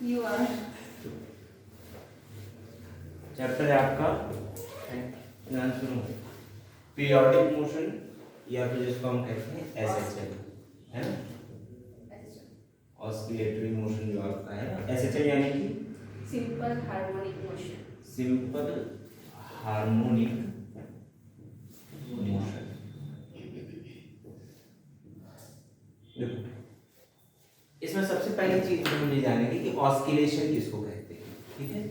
You our chapter है आपका ध्यान सुनो, पीरियोडिक मोशन या फिर जिसको हम कहते हैं एसएचएल, है ना, ऑस्किलेटरी मोशन जो आपका है ना, एसएचएल यानी कि simple harmonic motion. Simple harmonic motion. देखो इसमें सबसे पहली चीज हम ये जानेंगे कि ऑस्किलेशन किसको कहते हैं, ठीक है,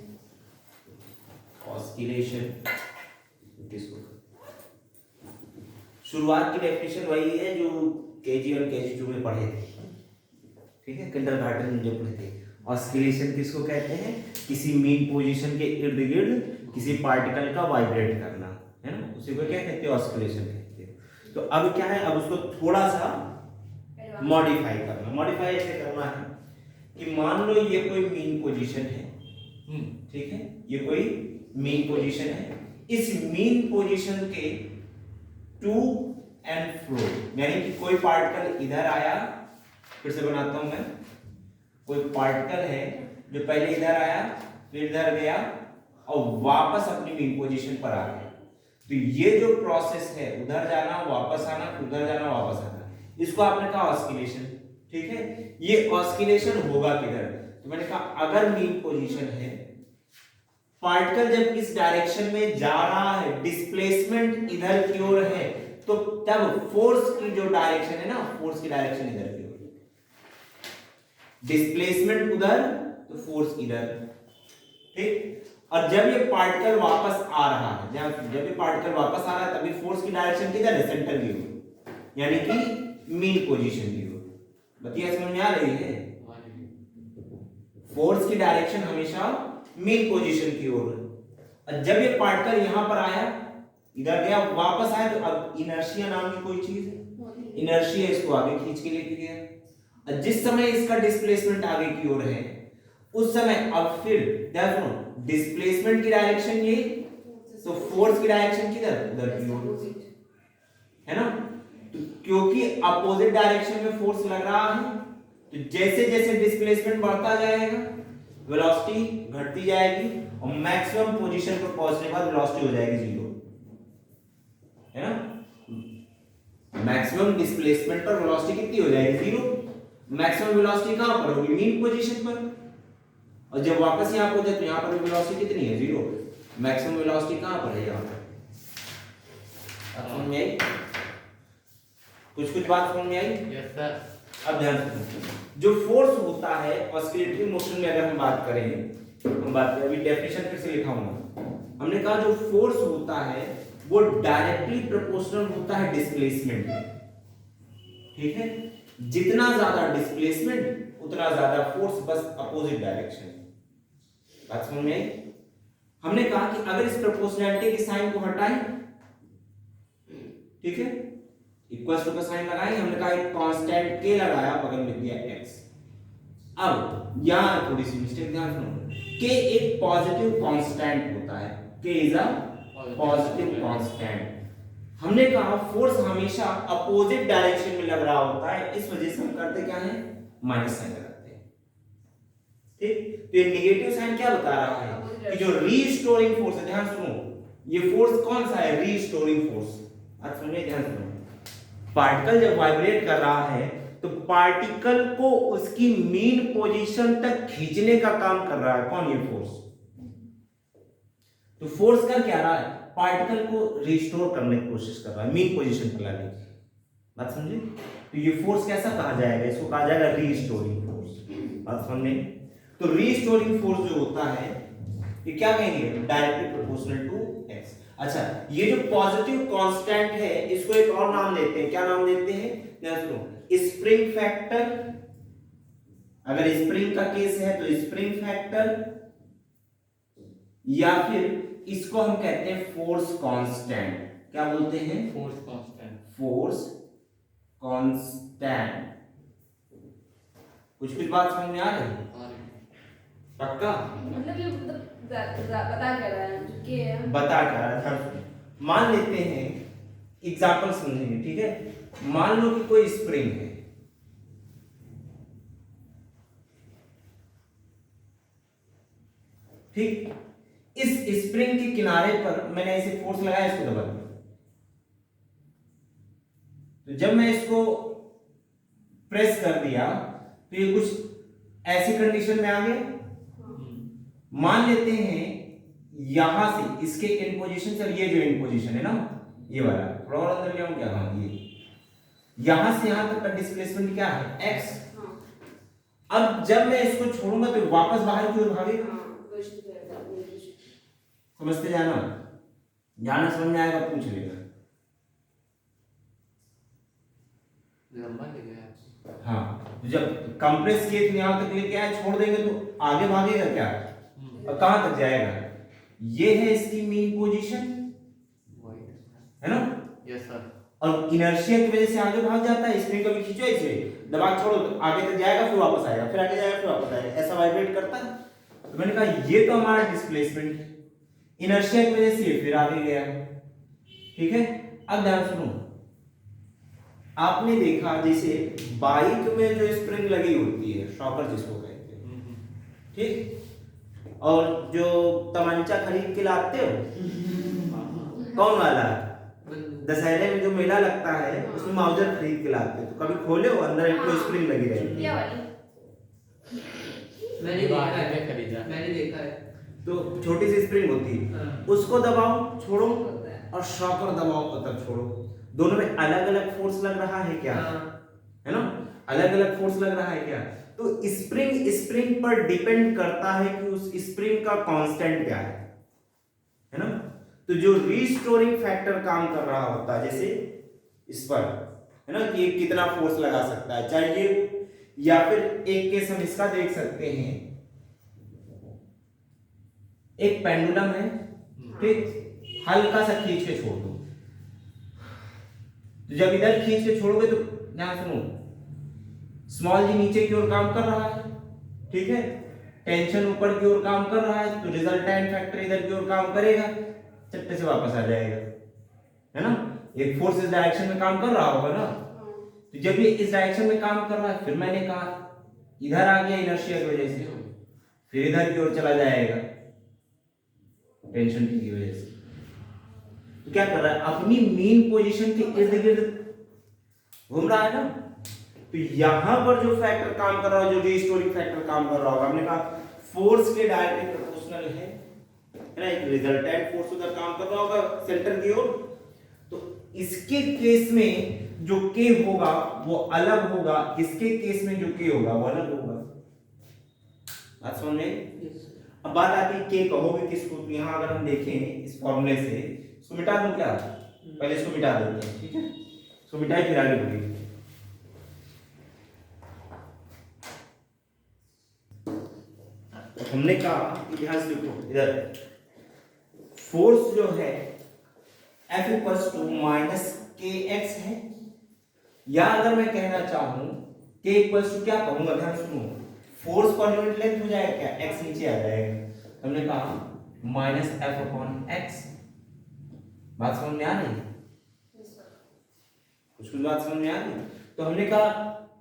ऑस्किलेशन किसको कहते हैं। शुरुआत की डेफिनेशन वही है जो केजी और केजी 2 में पढ़े थे, ठीक है, किंडरगार्टन में जो पढ़े थे। ऑस्किलेशन किसको कहते हैं, किसी मीन पोजीशन के इर्द गिर्द किसी पार्टिकल का वाइब्रेट करना, है ना, उसी को क्या कहते हैं, ऑस्किलेशन कहते हैं। तो अब क्या है, अब उसको थोड़ा सा मॉडिफाई करना। मॉडिफाई ऐसे करना है कि मान लो ये कोई मीन पोजीशन है, ठीक है, ये कोई मीन पोजीशन है, इस मीन पोजीशन के टू एंड फ्रो, यानी कि कोई पार्टिकल इधर आया, फिर से बनाता हूं मैं, कोई पार्टिकल है जो पहले इधर आया फिर इधर गया और वापस अपनी मीन पोजीशन पर आ गया। तो ये जो प्रोसेस है, उधर जाना वापस आना, उधर जाना वापस आना, इसको आपने कहा ऑस्किलेशन, ठीक है। ये ऑस्किलेशन होगा किधर, तो मैंने कहा अगर मीन पोजीशन है, पार्टिकल जब इस डायरेक्शन में जा रहा है, डिस्प्लेसमेंट इधर की ओर है, तो तब फोर्स की जो डायरेक्शन है ना, फोर्स की डायरेक्शन इधर की ओर, डिस्प्लेसमेंट उधर तो फोर्स इधर, ठीक। और जब ये पार्टिकल वापस आ रहा है, जब ये पार्टिकल वापस आ रहा है, तभी फोर्स की डायरेक्शन किधर है, सेंटर की ओर, यानी कि मीन पोजीशन की ओर। बतिया समझ में आ रही है, फोर्स की डायरेक्शन हमेशा मीन पोजीशन की ओर। और जब ये पार्टिकल यहां पर आया, इधर गया, वापस आया, तो अब इनर्शिया नाम की कोई चीज है, इनर्शिया इसको आगे खींच के लेके गया। और जिस समय इसका डिस्प्लेसमेंट आगे की ओर है, उस समय अब फिर देखो डिस्प्लेसमेंट की डायरेक्शन ये, तो फोर्स की डायरेक्शन किधर, उधर की ओर, है ना। तो क्योंकि अपोजिट डायरेक्शन में फोर्स लग रहा है, तो जैसे जैसे डिस्प्लेसमेंट बढ़ता जाएगा, वेलोसिटी घटती जाएगी और मैक्सिमम पोजीशन पर पहुंचने के बाद वेलोसिटी हो जाएगी 0, है ना। मैक्सिमम डिस्प्लेसमेंट पर वेलोसिटी कितनी हो जाएगी, 0। मैक्सिमम वेलोसिटी कहां पर होगी, मीन पोजीशन पर, और जब वापस यहां पहुंचे तो यहां पर वेलोसिटी कितनी है, 0। मैक्सिमम वेलोसिटी कहां पर है, यहां पर। समझ में आई, कुछ बात समझ में आई? Yes sir. अब ध्यान से, जो फोर्स होता है ऑस्किलेटरी मोशन में, अगर हम बात करें, हम बात करें, अभी डेफिनेशन फिर से लिखा हूं, हमने कहा जो फोर्स होता है वो डायरेक्टली प्रोपोर्शनल होता है डिस्प्लेसमेंट, ठीक है। जितना ज्यादा डिस्प्लेसमेंट उतना ज्यादा फोर्स, बस अपोजिट डायरेक्शन। बात समझ में आई? हमने कहा कि अगर इस प्रोपोर्शनैलिटी के साइन को हटाएं, ठीक है, इक्वल टू का साइन लगाएंगे, हमने कहा एक कांस्टेंट के लगाया, बगल में दिया x। अब यहां थोड़ी सी मिस्टेक, ध्यान सुनो, k एक पॉजिटिव कांस्टेंट होता है, k is a positive constant. हमने कहा फोर्स हमेशा अपोजिट डायरेक्शन में लग रहा होता है, इस वजह से हम करते क्या है, माइनस साइन लगाते हैं, ठीक। तो ये नेगेटिव साइन क्या बता रहा है कि जो रीस्टोरिंग फोर्स है, ध्यान सुनो, ये फोर्स कौन सा है, रीस्टोरिंग फोर्स। आज सुनिए, ध्यान सुनो, पार्टिकल जब वाइब्रेट कर रहा है तो पार्टिकल को उसकी मीन पोजीशन तक खींचने का काम कर रहा है, कौन, ये फोर्स। तो फोर्स कर क्या रहा है, पार्टिकल को रिस्टोर करने की कोशिश कर रहा है, मीन पोजीशन पर लाने की। बात समझे? तो ये फोर्स कैसा कहा जाएगा, इसको कहा जाएगा रीस्टोरिंग फोर्स। बात समझे? तो रीस्टोरिंग फोर्स जो होता है ये क्या कहेंगे, डायरेक्टली प्रोपोर्शनल टू x। अच्छा, ये जो पॉजिटिव कांस्टेंट है, इसको एक और नाम देते हैं, क्या नाम देते हैं, ध्यान सुनो, स्प्रिंग फैक्टर। अगर स्प्रिंग का केस है तो स्प्रिंग फैक्टर, या फिर इसको हम कहते हैं फोर्स कांस्टेंट। क्या बोलते हैं, फोर्स कांस्टेंट। Force constant. कुछ बात समझ में आ रही है, पक्का? मतलब ये बता क्या रहा है, कि बता क्या रहा था, मान लेते हैं, एग्जांपल समझेंगे, ठीक है। मान लो कि कोई स्प्रिंग है, ठीक, इस स्प्रिंग के किनारे पर मैंने ऐसे फोर्स लगाया, इसको दबा दिया, तो जब मैं इसको प्रेस कर दिया तो ये कुछ ऐसी कंडीशन में आ गया। मान लेते हैं यहां से इसके इन पोजीशन से, ये जो इन पोजीशन है ना, ये वाला, थोड़ा और अंदर ले आऊं क्या, हाँ ये यहां से यहां तक का डिस्प्लेसमेंट क्या है, x। अब जब मैं इसको छोड़ूंगा तो वापस बाहर की ओर भागेगा। समझते जाना, जाना समझ में आएगा पूछ लेगा। लंबा ले गया। हाँ, तो जब कंप्रेस किए तो यहां तक लेके आए, छोड़ देंगे तो आगे भागेगा क्या, और कहां तक जाएगा, ये है इसकी मेन पोजीशन, है ना। Yes sir. और इनर्शिया की वजह से आगे भाग जाता है, स्प्रिंग कभी खींचो इसे, दबा के छोड़ो तो आगे तक जाएगा, फिर वापस आएगा, फिर आगे जाएगा, फिर वापस आएगा, ऐसा वाइब्रेट करता है। तो मैंने कहा ये तो हमारा डिस्प्लेसमेंट है, इनर्शिया की वजह से फिर आगे गया, ठीक है। अब ध्यान सुनो, आपने देखा जैसे बाइक में जो स्प्रिंग लगी होती है, शॉकर जिसको कहते हैं, ठीक, और जो तमंचा खरीद के लाते हो, कौन वाला, दशहरे में जो मेला लगता है उसमें माउजर खरीद के लाते हो, तो कभी खोले हो, अंदर एक तो स्प्रिंग लगी रहेगी। मैंने देखा है, खरीदा, मैंने देखा है। तो छोटी सी स्प्रिंग होती है, उसको दबाओ छोड़ो, और शॉकर दबाओ तब छोड़ो, दोनों में अलग अलग फोर्स लग रहा है क्या, है ना, अलग अलग फोर्स लग रहा है क्या। तो स्प्रिंग पर डिपेंड करता है कि उस स्प्रिंग का कांस्टेंट क्या है ना। तो जो रीस्टोरिंग फैक्टर काम कर रहा होता है, जैसे इस पर, है ना, कि कितना फोर्स लगा सकता है, चाहे ये, या फिर एक केस हम इसका देख सकते हैं, एक पेंडुलम है, ठीक, हल्का सा खींच के छोड़ दो, तो जब इधर खींच के छोड़ोगे तो ध्यान सुनो, स्मॉल जी नीचे की ओर काम कर रहा है, ठीक है, टेंशन ऊपर की ओर काम कर रहा है, तो रिजल्टेंट फैक्टर इधर की ओर काम करेगा, चट्टे से वापस आ जाएगा, है ना। एक फोर्स इस डायरेक्शन में काम कर रहा होगा ना, तो जब ये इस डायरेक्शन में काम कर रहा है, फिर मैंने कहा इधर आ गया इनर्शिया की वजह से, फिर इधर की ओर चला जाएगा टेंशन की वजह से। तो क्या कर रहा है, अपनी मेन पोजीशन के इर्द गिर्द घूम रहा है ना। तो यहां पर जो फैक्टर काम कर रहा है, जो रीस्टोरिंग फैक्टर काम कर रहा होगा, हमने कहा फोर्स के डायरेक्टली प्रोपोर्शनल है ना, एक रिजल्टेंट फोर्स उधर काम कर रहा होगा सेंटर की ओर। तो इसके केस में जो के होगा वो अलग होगा, इसके केस में जो के होगा वो अलग होगा, बात समझ में। अब बात आती है के कहोगे किसको, तो यहां अगर हम देखें इस फॉर्मूले से, इसको मिटा दूं क्या, पहले इसको मिटा देते हैं, ठीक है, इसको मिटाए फिर आगे बढ़ेंगे। तो हमने कहा इतिहास देखो, इधर फोर्स जो है F इक्वल्स टू माइनस के एक्स है, या अगर मैं कहना चाहूं K इक्वल्स टू क्या कहूंगा, ध्यान सुनो, फोर्स पर यूनिट लेंथ हो जाएगा क्या, x नीचे आ जाएगा, हमने कहा माइनस एफ अपॉन एक्स। बात समझ में आ रही है, कुछ बात समझ में आ रही है। तो हमने कहा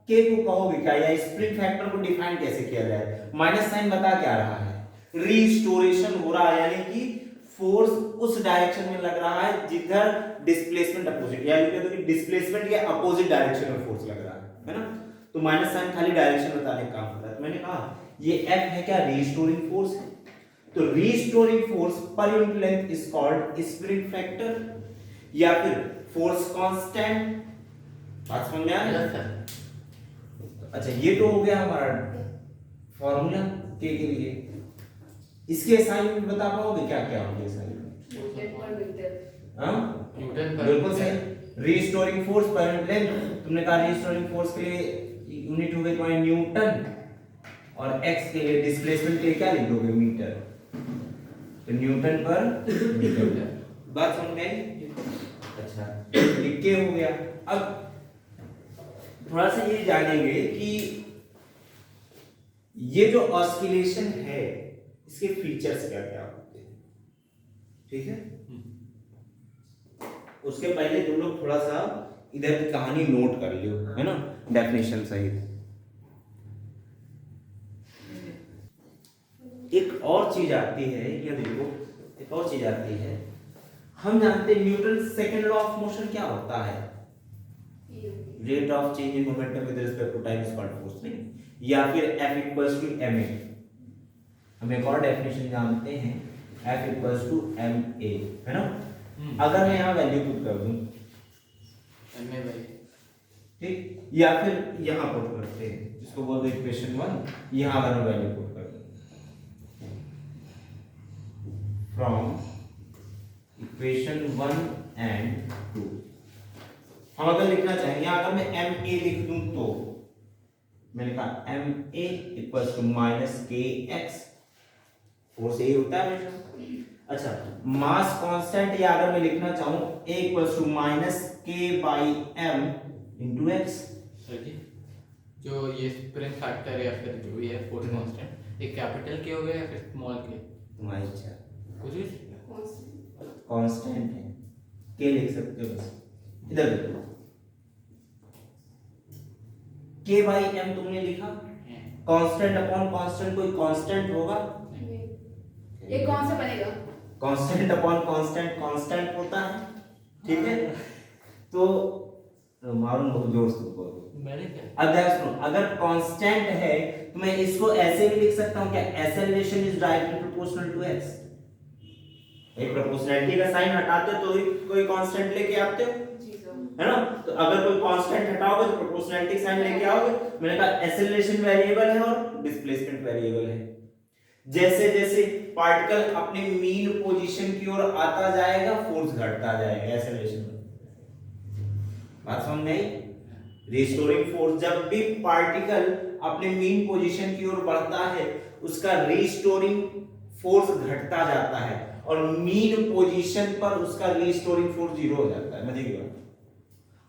K को कहोगे क्या, या स्प्रिंग फैक्टर को डिफाइन कैसे किया जाए, माइनस साइन बता क्या रहा है, रीस्टोरेशन हो रहा है, यानी कि फोर्स उस डायरेक्शन में लग रहा है जिधर डिस्प्लेसमेंट अपोजिट, यानी कि डिस्प्लेसमेंट के अपोजिट डायरेक्शन में फोर्स लग रहा है ना। तो माइनस साइन खाली डायरेक्शन बताने का काम करता है। तो मैंने कहा ये F है क्या, रीस्टोरिंग फोर्स है, तो restoring force per unit length is called spring factor या फिर फोर्स कांस्टेंट। बात समझ में आ रही है। अच्छा ये तो हो गया हमारा फॉर्मूला के लिए। इसके असाइनमेंट बता पाओगे क्या क्या होंगे असाइनमेंट? हाँ बिल्कुल सही, restoring force per unit length, तुमने कहा रीस्टोरिंग फोर्स के लिए यूनिट हो गए तुम्हारे न्यूटन, और एक्स के लिए डिस्प्लेसमेंट के लिए क्या लिख दोगे, मीटर, तो न्यूटन पर मीटर। बात समझ में आई? अच्छा लिख के हो गया। अब थोड़ा सा ये जानेंगे कि ये जो ऑस्किलेशन है इसके फीचर्स क्या क्या होते हैं, ठीक है। उसके पहले तुम लोग थोड़ा सा इधर की कहानी नोट कर लियो, है ना, डेफिनेशन सहित। एक और चीज आती है, ये देखो एक और चीज आती है, हम जानते हैं Newton second law of motion क्या होता है, rate of change in momentum with respect to time is called force, नहीं, या फिर F इक्वल्स टू ma। हम एक और डेफिनेशन जानते हैं F इक्वल्स टू ma, है ना। अगर मैं यहाँ वैल्यू पुट कर दूं, एमए भाई, ठीक, या फिर यहाँ पुट करते हैं जिसको बोलते हैं इक्वेशन 1, यहाँ अगर मैं वैल्यू पुट कर दूं फ्रॉम इक्वेशन 1 एंड 2, हम अगर लिखना चाहें, यहाँ अगर मैं ma लिख दूं तो मैंने कहा ma इक्वल्स टू माइनस के एक्स, फोर्स यही होता है हमेशा। अच्छा, मास कांस्टेंट या अगर मैं लिखना चाहूं a equals to minus k by m into x. Sir ji जो ये स्प्रिंग फैक्टर या फिर जो भी है फोर्स कांस्टेंट, एक कैपिटल के हो गया या फिर स्मॉल के, तुम्हारी इच्छा, कुछ भी कांस्टेंट है, के लिख सकते हो बस। इधर देखो, के बाई एम तुमने लिखा, कांस्टेंट अपॉन कांस्टेंट, कोई कांस्टेंट होगा, ये कौन सा बनेगा? कांस्टेंट अपॉन कांस्टेंट कांस्टेंट होता है, ठीक है। तो मालूम बहुत जोर से बोलो, मैंने क्या, अब ध्यान सुनो, अगर कांस्टेंट है तो मैं इसको ऐसे भी लिख सकता हूं क्या, acceleration is directly proportional to x. एक प्रोपोर्शनैलिटी का साइन हटाते हो तो कोई कांस्टेंट लेके आते हो, है ना। तो अगर कोई कांस्टेंट हटाओगे तो प्रोपोर्शनैलिटी साइन लेके आओगे। मैंने कहा एक्सेलरेशन वेरिएबल है और डिस्प्लेसमेंट वेरिएबल है। जैसे जैसे पार्टिकल अपने मीन पोजीशन की ओर आता जाएगा फोर्स घटता जाएगा, एक्सेलरेशन में। बात समझ में आई? रिस्टोरिंग फोर्स, जब भी पार्टिकल अपने मीन पोजीशन की ओर बढ़ता है उसका रिस्टोरिंग फोर्स घटता जाता है और मीन पोजीशन पर उसका रिस्टोरिंग फोर्स जीरो हो जाता है। मजे की बात।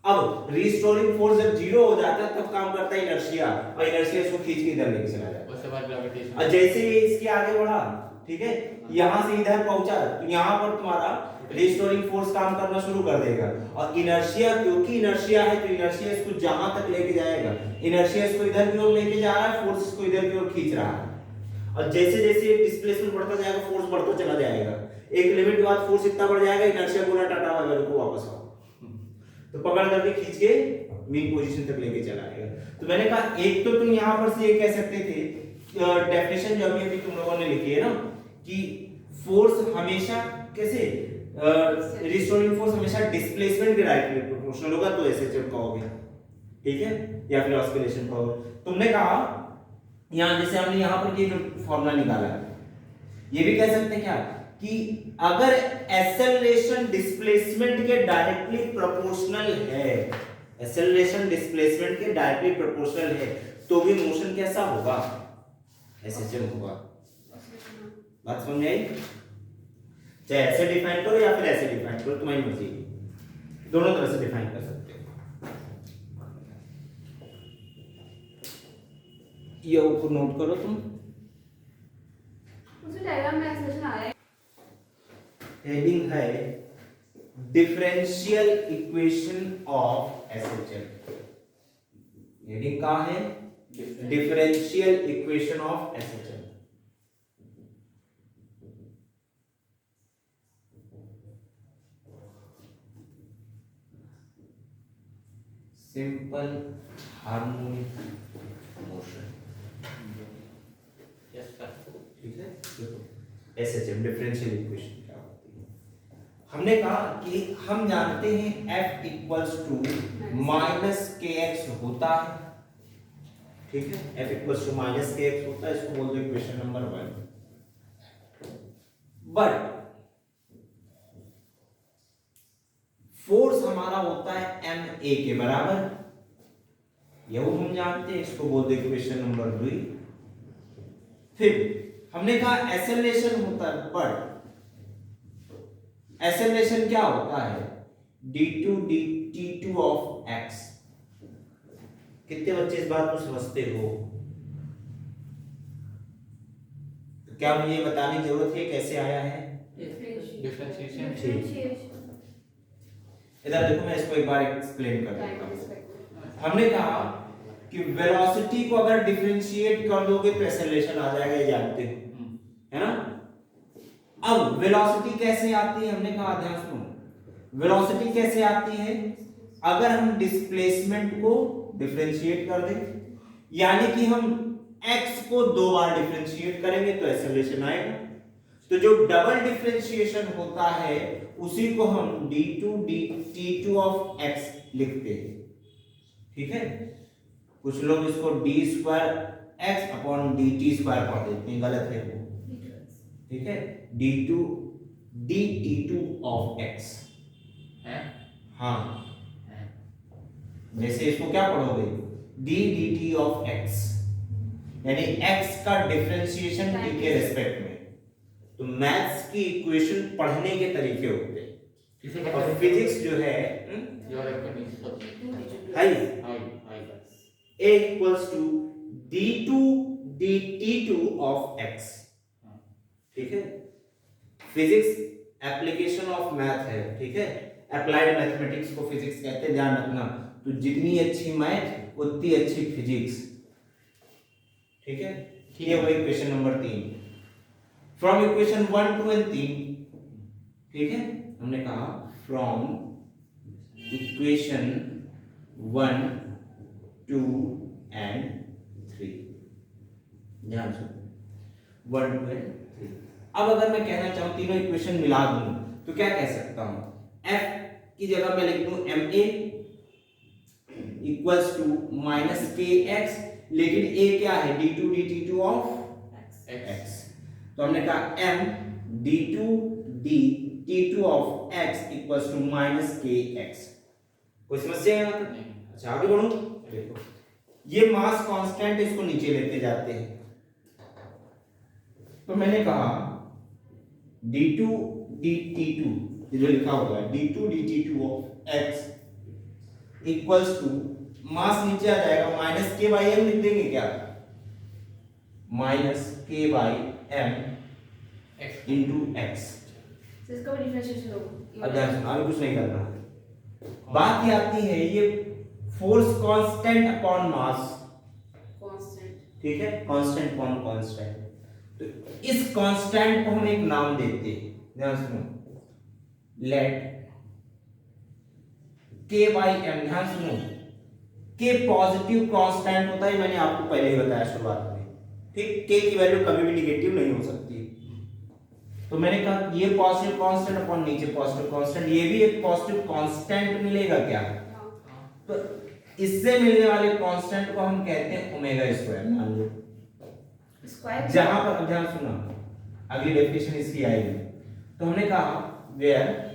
अब रिस्टोरिंग फोर्स जब जीरो हो जाता है तब काम करता है इनर्शिया, और इनर्शिया इसको खींच के इधर लेके चला जाता है। उसके बाद ग्रेविटेशन, और जैसे ये इसके आगे बढ़ा, ठीक है, यहां से इधर पहुंचा तो यहां पर तुम्हारा रिस्टोरिंग फोर्स काम करना शुरू कर देगा। और इनर्शिया, क्योंकि इनर्शिया है तो इनर्शिया इसको जहां तक लेके जाएगा, इनर्शिया इसको इधर की ओर लेके जा रहा है, फोर्स इसको इधर की ओर खींच रहा है। और जैसे जैसे डिस्प्लेसमेंट बढ़ता जाएगा फोर्स बढ़ता चला जाएगा। एक लिमिट के बाद फोर्स इतना बढ़ जाएगा, इनर्शिया बोला टाटा बाय बाय को वापस आओ, तो पकड़ करके खींच के मीन पोजीशन तक लेके चला आएगा। तो मैंने कहा एक तो तुम यहां पर से ये कह सकते थे, डेफिनेशन जो अभी तुम लोगों ने लिखी है ना, कि फोर्स हमेशा कैसे, रिस्टोरिंग फोर्स हमेशा डिस्प्लेसमेंट के डायरेक्टली प्रोपोर्शनल होगा, तो ऐसे चल कहोगे, ठीक है, या फिर ऑस्किलेशन कहोगे। तुमने कहा यहां जैसे हमने यहां पर ये जो फॉर्मूला निकाला है, ये भी कह सकते हैं क्या कि अगर एक्सेलरेशन डिस्प्लेसमेंट के डायरेक्टली प्रोपोर्शनल है, एक्सेलरेशन डिस्प्लेसमेंट के डायरेक्टली प्रोपोर्शनल है, तो भी मोशन कैसा होगा, ऐसे चल होगा। बात समझ में आई? चाहे ऐसे डिफाइन करो या फिर ऐसे डिफाइन करो, तुम्हारी मर्जी, दोनों तरह से डिफाइन कर सकते हो। ये ऊपर नोट करो तुम, उसमें डायग्राम में एक्सप्रेशन आ रहा है। हेडिंग है differential equation of SHL. Heading कहाँ है? Differential equation of SHL. Simple harmonic motion, yes sir, ठीक है। देखो एसएचएल डिफरेंशियल इक्वेशन क्या होती है। हमने कहा कि हम जानते हैं F इक्वल्स टू माइनस के एक्स होता है, ठीक है, F इक्वल्स टू माइनस के एक्स होता है, इसको बोल दो इक्वेशन नंबर 1। बट फोर्स हमारा होता है ma के बराबर, यह हम जानते हैं, इसको बोल दो इक्वेशन नंबर 2। फिर हमने कहा एक्सेलरेशन होता है, बट एक्सेलरेशन क्या होता है? d2 dt2 of x। कितने बच्चे इस बात को समझते हो? तो क्या मुझे बताने की जरूरत है कैसे आया है? डिफरेंशिएशन, ठीक, इधर देखो, मैं इसको एक बार एक्सप्लेन कर देता हूं। हमने कहा कि वेलोसिटी को अगर डिफरेंशिएट कर दोगे तो एक्सेलरेशन आ जाएगा, ये जानते हो, है ना। अब वेलोसिटी कैसे आती है, हमने कहा ध्यान सुनो, वेलोसिटी कैसे आती है, अगर हम डिस्प्लेसमेंट को डिफरेंशिएट कर दें, यानी कि हम x को 2 बार डिफरेंशिएट करेंगे तो एक्सेलरेशन आएगा। तो जो डबल डिफरेंशिएशन होता है उसी को हम d2 dt2 ऑफ x लिखते हैं, ठीक है। कुछ लोग इसको d square x upon dt square पढ़ देते हैं, गलत है वो, ठीक है। d2 dt2 ऑफ x है, हाँ, है। जैसे इसको क्या पढ़ोगे, d dt ऑफ x, यानी x का डिफरेंशिएशन t के रेस्पेक्ट में। तो मैथ्स की इक्वेशन पढ़ने के तरीके होते हैं, किसी और फिजिक्स जो है your explanation high high high a equals to d2 dt2 of x, ठीक है। फिजिक्स एप्लीकेशन ऑफ मैथ है, ठीक है। अप्लाइड मैथमेटिक्स को फिजिक्स कहते हैं, ध्यान रखना। तो जितनी अच्छी मैथ उतनी अच्छी फिजिक्स, ठीक है। ये वो equation number 3 from equation 1 2 and 3, ठीक है। हमने कहा फ्रॉम इक्वेशन 1 2 एंड 3, ध्यान से 1 2 एंड 3। अब अगर मैं कहना चाहूं तीनों इक्वेशन मिला दूं तो क्या कह सकता हूं, f की जगह मैं लिख दूं ma equals to minus kx, लेकिन a क्या है, d2 dt2 ऑफ x। तो हमने कहा m d2 dt2 of x equals to minus kx। कोई समस्या है यहाँ तक? अच्छा आगे बढ़ूं, देखो ये मास कांस्टेंट, इसको नीचे लेते जाते हैं। तो मैंने कहा d2 dt2, ये जो लिखा हुआ है d2 dt2 of x equals to, mass नीचे आ जाएगा, माइनस k बाई m लिख देंगे क्या, minus k by m into x। इसका भी डिफरेंशिएशन होगा। अब ध्यान सुनो, अभी कुछ नहीं करना। बात ये आती है ये force constant upon mass, constant, ठीक है, कांस्टेंट अपॉन कांस्टेंट। तो इस कांस्टेंट को हम एक नाम देते हैं, ध्यान सुनो, लेट k बाई m। ध्यान सुनो, k पॉजिटिव कांस्टेंट होता है, मैंने आपको पहले ही बताया शुरुआत में, ठीक। k की वैल्यू कभी भी निगेटिव नहीं हो सकती। तो मैंने कहा ये पॉजिटिव कांस्टेंट अपॉन नीचे पॉजिटिव कांस्टेंट, ये भी एक पॉजिटिव कांस्टेंट मिलेगा क्या, तो इससे मिलने वाले कांस्टेंट को हम कहते हैं ओमेगा स्क्वायर, मान लो स्क्वायर। जहां पर, ध्यान सुना, अगली डेफिनेशन इसकी आएगी। तो हमने कहा वेयर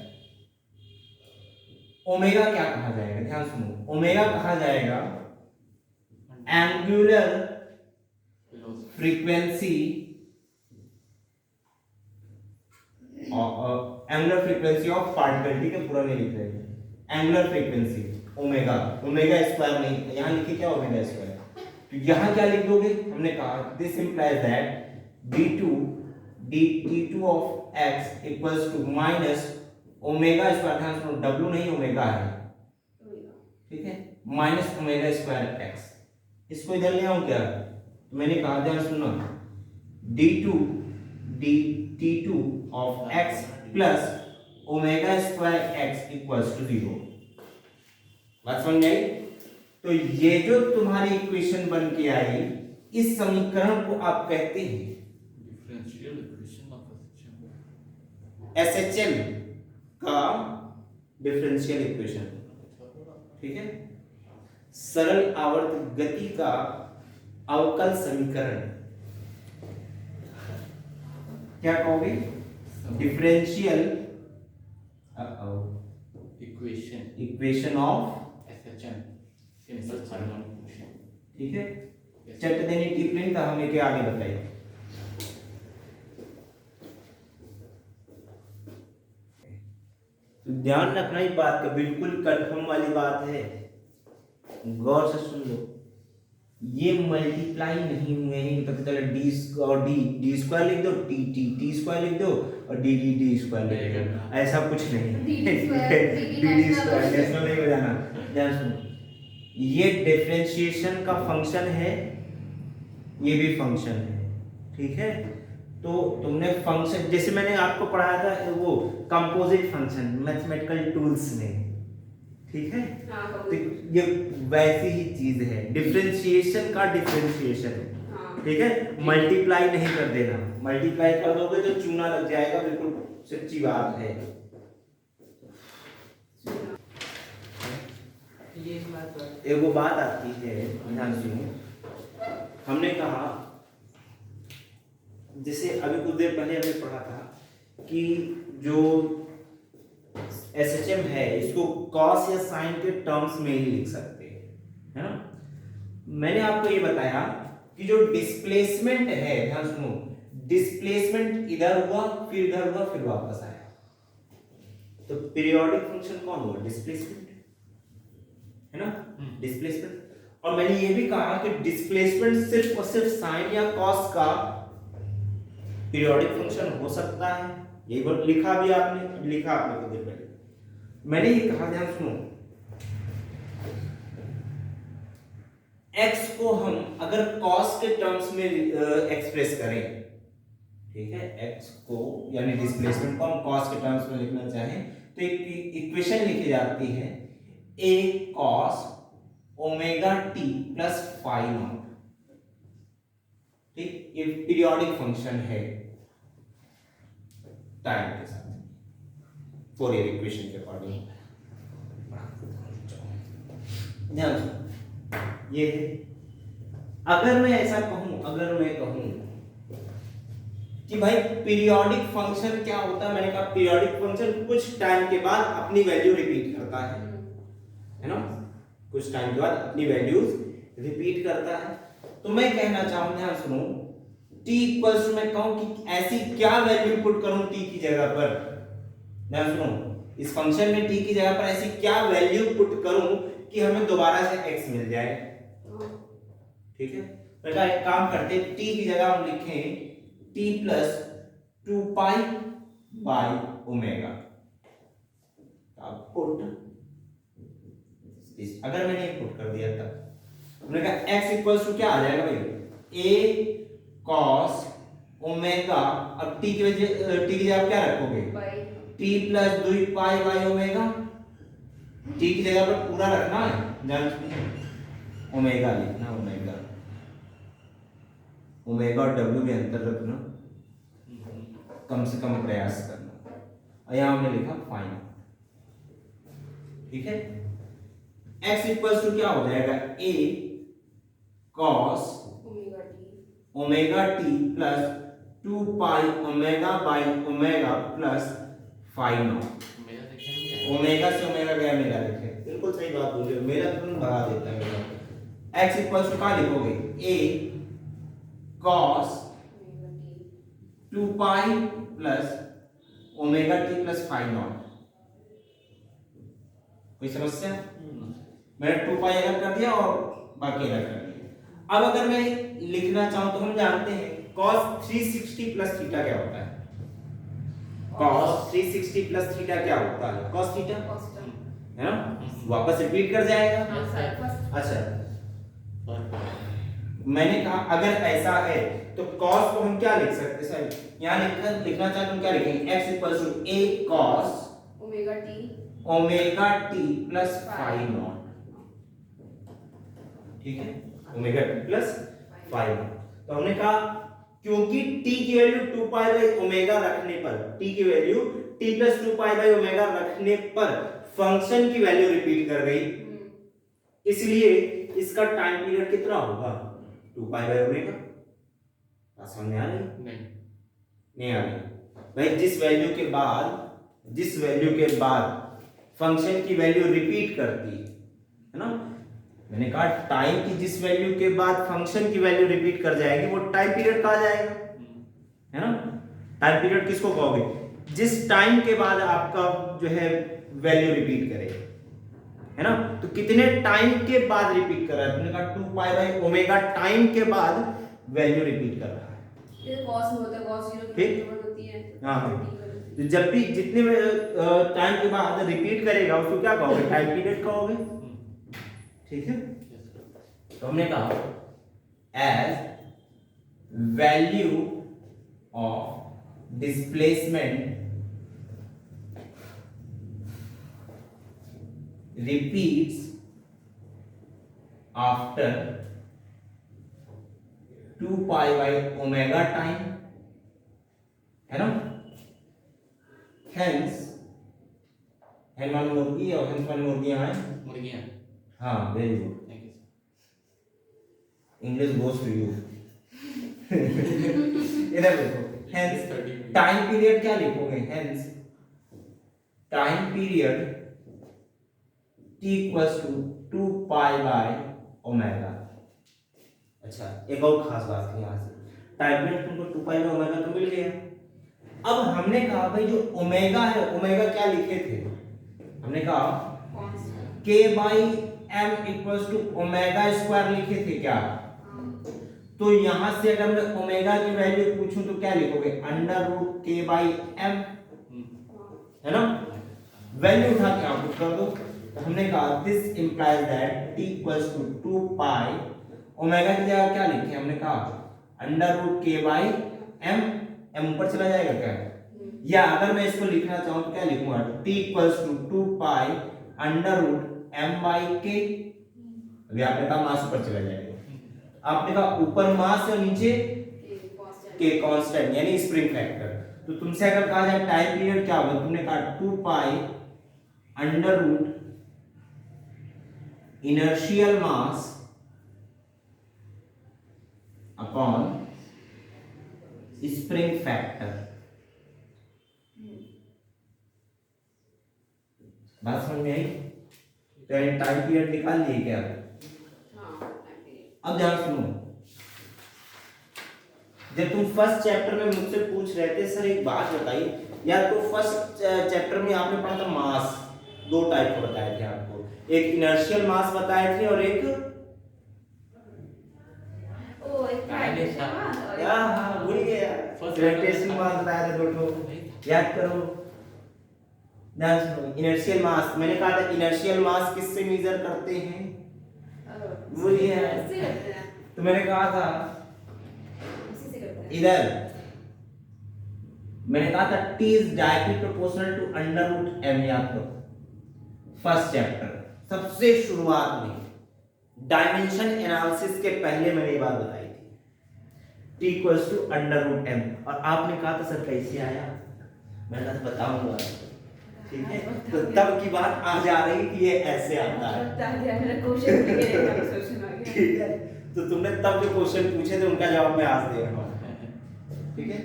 ओमेगा क्या कहा जाएगा, ध्यान सुनो, ओमेगा कहा जाएगा angular frequency, angular frequency of particle, ठीक है, पूरा नहीं लिख रहे हैं, angular frequency omega, omega square नहीं, यहां लिखिए क्या, ओमेगा स्क्वायर। तो यहां क्या लिख दोगे, हमने कहा this implies that d2 dt2 of x equals to minus omega square, ध्यान सुनो w नहीं ओमेगा है, ठीक है, माइनस ओमेगा स्क्वायर x। इसको इधर ले आऊं क्या, तो मैंने कहा ध्यान सुनो d2 dt2 of x plus omega square x equals to 0। बात समझ आई। तो ये जो तुम्हारी इक्वेशन बन के आई, इस समीकरण को आप कहते हैं डिफरेंशियल इक्वेशन ऑफ एसएचएल का डिफरेंशियल इक्वेशन, ठीक है, सरल आवर्त गति का अवकल समीकरण। क्या कहोगे, differential equation of SHM, simple harmonic motion, ठीक है। चट देनी टिप्पणी था, हमें क्या आगे बताइए। तो ध्यान रखना इस बात का, बिल्कुल कंफर्म वाली बात है, गौर से सुन लो। ये मल्टीप्लाई नहीं हुए हैं, पता चला डी और डी स्क्वायर लिख दो, टी स्क्वायर लिख दो और डी स्क्वायर लिख दो, ऐसा कुछ नहीं है। डी स्क्वायर नेशनल नहीं हो जाना। ध्यान सुनो, ये डिफरेंशिएशन का फंक्शन है, ये भी फंक्शन है, ठीक है। तो तुमने फंक्शन जैसे मैंने आपको पढ़ाया था वो कंपोजिट फंक्शन मैथमेटिकल टूल्स में, ठीक है। हाँ तो ये वैसी ही चीज है, डिफरेंशिएशन का डिफरेंशिएशन है, हाँ ठीक है। मल्टीप्लाई नहीं कर देना, मल्टीप्लाई कर दोगे तो चूना लग जाएगा, बिल्कुल सच्ची बात है। ये बात एक वो बात आती है, ध्यान सुनो। हमने कहा जैसे अभी कुछ देर पहले हमने पढ़ा था कि जो SHM है इसको कॉस या साइन के टर्म्स में ही लिख सकते हैं, है ना। मैंने आपको ये बताया कि जो डिस्प्लेसमेंट है, ध्यान सुनो, डिस्प्लेसमेंट इधर हुआ फिर इधर हुआ फिर वापस आया, तो पीरियोडिक फंक्शन कौन हुआ? डिस्प्लेसमेंट, है ना, डिस्प्लेसमेंट। और मैंने ये भी कहा कि डिस्प्लेसमेंट सिर्फ और सिर्फ साइन या कॉस का पीरियोडिक फंक्शन हो सकता है, यही बात लिखा भी आपने, लिखा आपने कुछ देर पहले। मैंने ये कहा, ध्यान सुनो, x को हम अगर cos के टर्म्स में एक्सप्रेस करें, ठीक है, x को यानी डिस्प्लेसमेंट को हम cos के टर्म्स में लिखना चाहें तो एक इक्वेशन लिखी जाती है a cos omega t plus phi naught, ठीक। ये पीरियोडिक फंक्शन है टाइम के साथ, फोरियर इक्वेशन के अकॉर्डिंग। ध्यान सुनो, ये है। अगर मैं ऐसा कहूं, अगर मैं कहूं कि भाई पीरियोडिक फंक्शन क्या होता है, मैंने कहा पीरियोडिक फंक्शन कुछ टाइम के बाद अपनी वैल्यू रिपीट करता है ना, कुछ टाइम के बाद अपनी वैल्यूज रिपीट करता है। तो मैं कहना चाहूं, ध्यान सुनो, t इक्वल्स टू, मैं कहूं कि ऐसी क्या वैल्यू पुट करूं t की जगह पर, ध्यान सुनो, इस फंक्शन में t की जगह पर ऐसी क्या वैल्यू पुट करूं कि हमें दोबारा से x मिल जाए, ठीक है। बेटा एक काम करते हैं, t की जगह हम लिखें t plus 2 pi by omega. अब पुट, अगर मैंने पुट कर दिया तब हमने कहा x इक्वल्स टू क्या आ जाएगा भाई, a cos ओमेगा। अब t की जगह क्या रखोगे, t plus 2 pi by omega. t की जगह पर पूरा रखना है, जान ओमेगा लिखना, ओमेगा, ओमेगा और w में अंतर रखना, कम से कम प्रयास करना। और यहां हमने लिखा फाइन, ठीक है। x इक्वल्स टू क्या हो जाएगा, a cos omega t plus 2 pi omega by omega plus phi naught. Omega से ओमेगा गया, मेरा लिखे, बिल्कुल सही बात बोल रहे हो, मेरा तुरंत भगा देता है मेरा। x इक्वल्स टू क्या लिखोगे, a cos 2 pi plus omega t plus phi naught. कोई समस्या? मैंने 2 पाई अलग कर दिया और बाकी अलग कर दिया। अब अगर मैं लिखना चाहूं तो हम जानते हैं cos 360 प्लस थीटा क्या होता है, cos 360 प्लस थीटा क्या होता है, cos थीटा, है ना, वापस रिपीट कर जाएगा। अच्छा, मैंने कहा अगर ऐसा है तो cos को हम क्या लिख सकते हैं, सर यहां लिखना चाहते हम क्या लिखेंगे, x equals to a cos omega t plus phi naught, ठीक है, omega t plus phi naught. तो हमने कहा क्योंकि t की वैल्यू 2 पाई बाई ओमेगा रखने पर, t की value t plus 2 pi by omega रखने पर फंक्शन की वैल्यू रिपीट कर गई, इसलिए इसका टाइम पीरियड कितना होगा, 2 पाई बाई ओमेगा। बात समझ में आ रही? नहीं आ रही भाई। जिस वैल्यू के बाद फंक्शन की वैल्यू रिपीट करती है ना, मैंने कहा टाइम की जिस वैल्यू के बाद फंक्शन की वैल्यू रिपीट कर जाएगी वो टाइम पीरियड कहा जाएगा, है ना। टाइम पीरियड किसको कहोगे, जिस टाइम के बाद आपका जो है वैल्यू रिपीट करे, है ना। तो कितने टाइम के बाद रिपीट कर रहा है, तुमने कहा 2 पाई बाई ओमेगा टाइम के बाद वैल्यू रिपीट कर रहा है, ये cos में होता है, cos 0 ठीक, होती है। हाँ। तो जब भी जितने टाइम के बाद रिपीट करेगा उसको क्या कहोगे, टाइम पीरियड कहोगे, ठीक है। तो हमने कहा as value of displacement repeats after 2 pi by omega time, है ना? Hence hen वाली मुर्गी और hens वाली मुर्गियां हैं मुर्गियां। हाँ very good thank you. English goes to you इधर देखो hence टाइम पीरियड क्या लिखोगे hence time period t equals to 2 pi by omega। अच्छा एक और खास बात है यहाँ से टाइम पीरियड तुमको 2 pi by omega तो मिल गया। अब हमने कहा भाई जो ओमेगा है ओमेगा क्या लिखे थे हमने कहा k by m equals to omega square लिखे थे क्या। तो यहां से अगर मैं ओमेगा की वैल्यू पूछूं तो क्या लिखोगे under root k by m है ना। वैल्यू उठा के आप पुट कर दो। हमने कहा this implies that t equals to 2 pi omega की जगह क्या लिखे हमने कहा under root k by m m ऊपर चला जाएगा क्या या अगर मैं इसको लिखना चाहूं तो क्या लिखूंगा t equals to 2 pi under root m by k। अभी आपने कहा मास ऊपर चला जाएगा आपने कहा ऊपर मास और नीचे k कांस्टेंट यानी स्प्रिंग फैक्टर। तो तुमसे अगर कहा जाए टाइम पीरियड क्या होगा तुमने कहा 2 pi under root inertial mass upon spring factor. बात समझ में आई। तो टाइम पीरियड निकाल लिए क्या अब ध्यान सुनो जब तुम फर्स्ट चैप्टर में मुझसे पूछ रहे थे सर एक बात बताइए यार तो फर्स्ट चैप्टर में आपने पढ़ा था मास दो टाइप के बताए थे आपको एक इनर्शियल मास बताए थे और एक भूल गया ग्रेविटेशनल मास बताया था दोनों याद करो। ध्यान सुनो इनर्शियल मास मैंने कहा था इनर्शियल मास किससे मेजर करते हैं बोलिए तो मैंने कहा था इधर मैंने कहा था t is directly proportional to under root m याद करो फर्स्ट चैप्टर सबसे शुरुआत में डायमेंशन एनालिसिस के पहले मैंने ये बात बताई थी t equals to under root m और आपने कहा था सर कैसे आया मैंने कहा बताऊंगा ठीक है। तो तब की बात आ जा रही कि ये ऐसे आता है ठीक है। तो तुमने तब जो क्वेश्चन पूछे थे उनका जवाब मैं आज दे रहा हूँ ठीक है।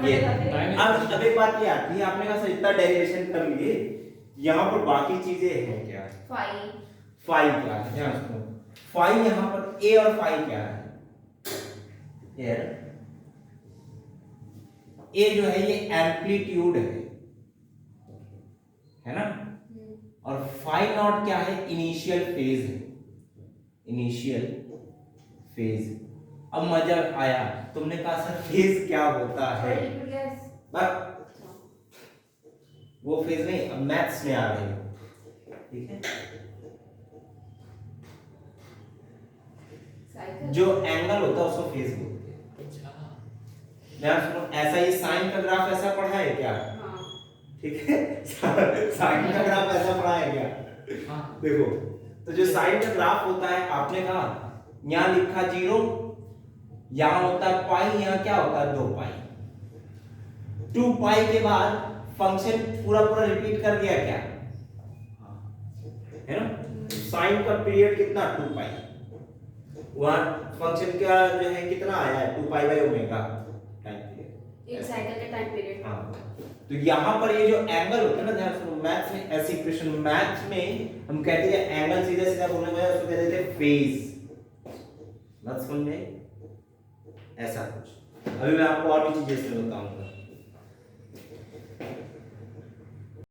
ये अब एक बात ये आती है आपने कहा सर इतना डेरिवेशन कर लिए यहाँ पर बाकी चीजें हैं क्या फाई क्या है ध्यान सुनो फाई यहाँ पर ए और फाई क्या है यार ए जो है ये एम्पलीट्यूड है ना और फाई नॉट क्या है इनिशियल फेज है इनिशियल फेज। अब मजा आया तुमने कहा सर फेज क्या होता है बस वो फेज नहीं अब मैथ्स में आ रहे हैं ठीक है। जो एंगल होता है उसको फेज बोलते हैं। ध्यान सुनो ऐसा ही साइन का ग्राफ ऐसा पढ़ा है क्या ठीक है साइन का ग्राफ ऐसा पढ़ा है क्या देखो तो जो साइन का ग्राफ होता है आपने कहा यहाँ लिखा 0 यहाँ होता है पाई यहाँ क्या होता है 2 पाई 2 पाई के बाद फंक्शन पूरा रिपीट कर दिया क्या है ना। साइन का पीरियड कितना 2 पाई वहां फंक्शन का जो है कितना आया है 2 pi by omega time period एक साइकिल का टाइम पीरियड। हाँ तो यहाँ पर ये जो एंगल होता है ना ध्यान सुनो मैथ्स में ऐसी इक्वेशन मैथ्स में हम कहते हैं एंगल सीधा सीधा बोलने में उसको कहते हैं फेज बात समझ में ऐसा कुछ। अभी मैं आपको और भी चीजें इसमें बताऊंगा।